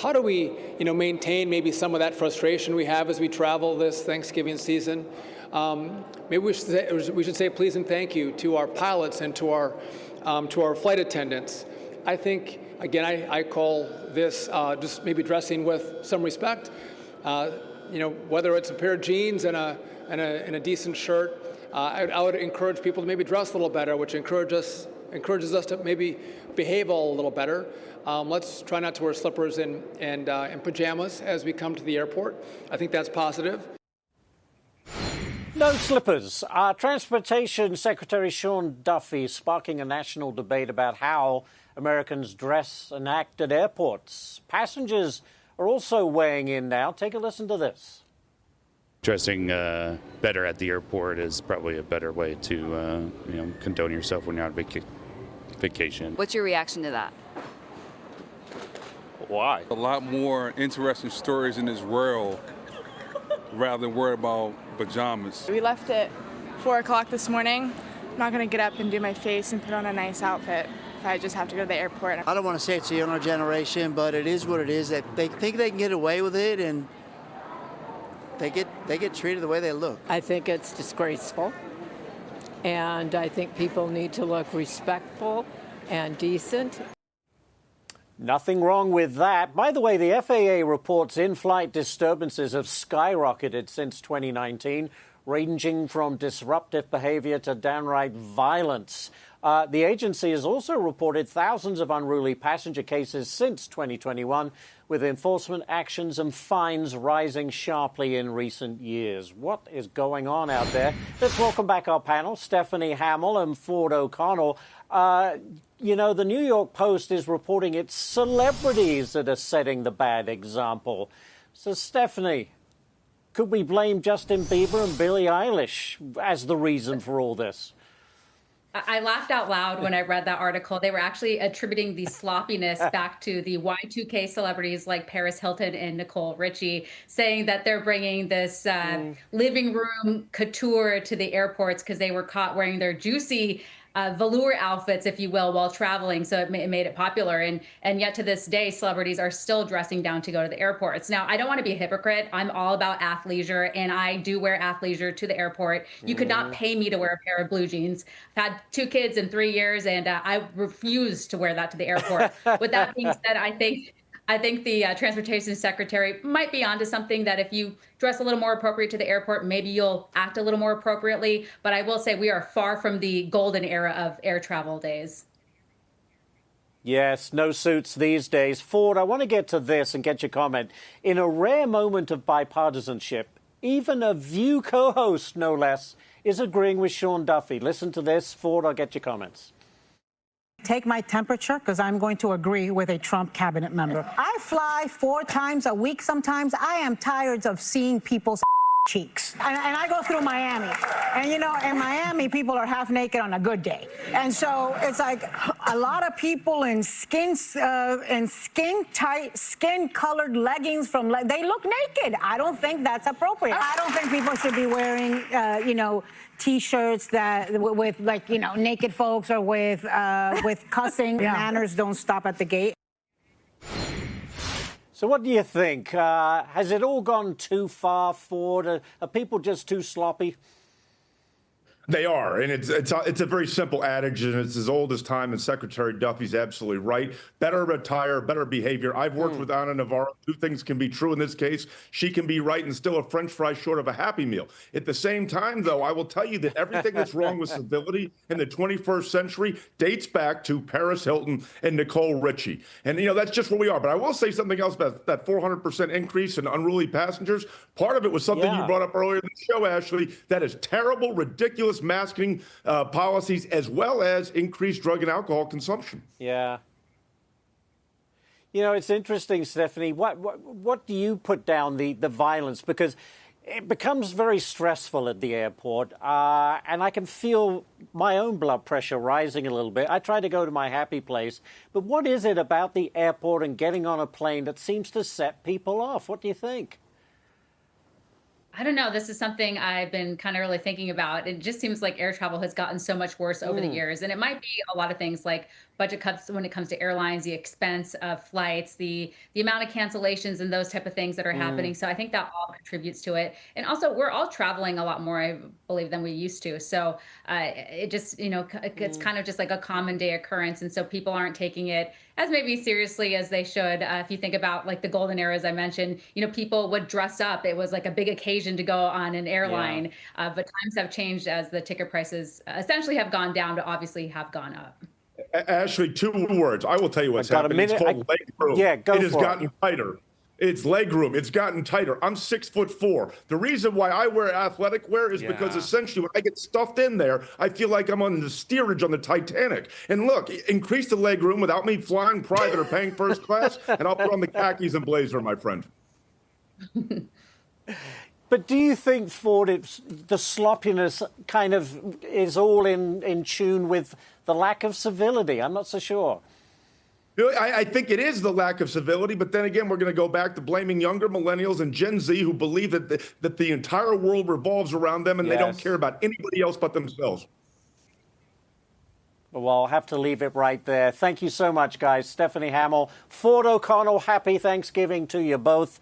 how do we, maintain maybe some of that frustration we have as we travel this Thanksgiving season? Maybe we should say please and thank you to our pilots and to our flight attendants. I think, again, I call this just maybe dressing with some respect. Whether it's a pair of jeans and a decent shirt, I would encourage people to maybe dress a little better, which encourages us to maybe behave a little better. Let's try not to wear slippers and pajamas as we come to the airport. I think that's positive. No slippers. Transportation Secretary Sean Duffy sparking a national debate about how Americans dress and act at airports. Passengers are also weighing in now. Take a listen to this. Dressing better at the airport is probably a better way to condone yourself when you're on vacation. What's your reaction to that? Why? A lot more interesting stories in this world rather than worry about pajamas. We left at 4 o'clock this morning. I'm not going to get up and do my face and put on a nice outfit if I just have to go to the airport. I don't want to say it's the younger generation, but it is what it is. They think they can get away with it, and they get treated the way they look. I think it's disgraceful, and I think people need to look respectful and decent. Nothing wrong with that. By the way, the FAA reports in-flight disturbances have skyrocketed since 2019, ranging from disruptive behavior to downright violence. The agency has also reported thousands of unruly passenger cases since 2021, with enforcement actions and fines rising sharply in recent years. What is going on out there? Let's welcome back our panel, Stephanie Hamill and Ford O'Connell. The New York Post is reporting it's celebrities that are setting the bad example. So, Stephanie, could we blame Justin Bieber and Billie Eilish as the reason for all this? I laughed out loud when I read that article. They were actually attributing the sloppiness back to the Y2K celebrities like Paris Hilton and Nicole Richie, saying that they're bringing this living room couture to the airports because they were caught wearing their juicy velour outfits, if you will, while traveling. So it made it popular. And yet to this day, celebrities are still dressing down to go to the airports. Now, I don't want to be a hypocrite. I'm all about athleisure, and I do wear athleisure to the airport. You could not pay me to wear a pair of blue jeans. I've had 2 kids in 3 years, and I refuse to wear that to the airport. With that being said, I think the Transportation Secretary might be onto something, that if you dress a little more appropriate to the airport, maybe you'll act a little more appropriately. But I will say we are far from the golden era of air travel days. Yes, no suits these days. Ford, I want to get to this and get your comment. In a rare moment of bipartisanship, even a View co-host, no less, is agreeing with Sean Duffy. Listen to this. Ford, I'll get your comments. Take my temperature, because I'm going to agree with a Trump cabinet member. I fly 4 times a week sometimes. I am tired of seeing people's cheeks. And I go through Miami. And, in Miami, people are half naked on a good day. And so it's like a lot of people in skin-tight, skin-colored leggings they look naked. I don't think that's appropriate. I don't think people should be wearing, T-shirts that with naked folks or with cussing. Manners don't stop at the gate. So what do you think? Has it all gone too far, Ford? Are people just too sloppy? They are, and it's a very simple adage, and it's as old as time, and Secretary Duffy's absolutely right. Better attire, better behavior. I've worked with Ana Navarro. 2 things can be true in this case. She can be right and still a French fry short of a Happy Meal. At the same time, though, I will tell you that everything that's wrong with civility in the 21st century dates back to Paris Hilton and Nicole Richie. And, that's just where we are. But I will say something else about that 400% increase in unruly passengers. Part of it was something you brought up earlier in the show, Ashley. That is terrible, ridiculous masking policies, as well as increased drug and alcohol consumption. Yeah. It's interesting, Stephanie. What do you put down the violence? Because it becomes very stressful at the airport, and I can feel my own blood pressure rising a little bit. I try to go to my happy place, but what is it about the airport and getting on a plane that seems to set people off? What do you think? I don't know. This is something I've been kind of really thinking about. It just seems like air travel has gotten so much worse over the years. And it might be a lot of things like budget cuts when it comes to airlines, the expense of flights, the amount of cancellations and those type of things that are happening. So I think that all contributes to it. And also, we're all traveling a lot more, I believe, than we used to. So it just, it's kind of just like a common day occurrence. And so people aren't taking it as maybe seriously as they should. If you think about like the golden era, as I mentioned, people would dress up. It was like a big occasion to go on an airline. But times have changed as the ticket prices essentially have gone down to obviously have gone up. Ashley, 2 words. I will tell you what's got a happening. It's minute. called leg room. Yeah, go It has for it. gotten tighter. It's leg room. It's gotten tighter. I'm 6'4". The reason why I wear athletic wear is because essentially when I get stuffed in there, I feel like I'm on the steerage on the Titanic. And look, increase the leg room without me flying private or paying first class, and I'll put on the khakis and blazer, my friend. But do you think, Ford, the sloppiness kind of is all in tune with the lack of civility? I'm not so sure. I think it is the lack of civility, but then again, we're going to go back to blaming younger millennials and Gen Z who believe that the entire world revolves around them and they don't care about anybody else but themselves. Well, I'll have to leave it right there. Thank you so much, guys. Stephanie Hamill, Ford O'Connell, happy Thanksgiving to you both.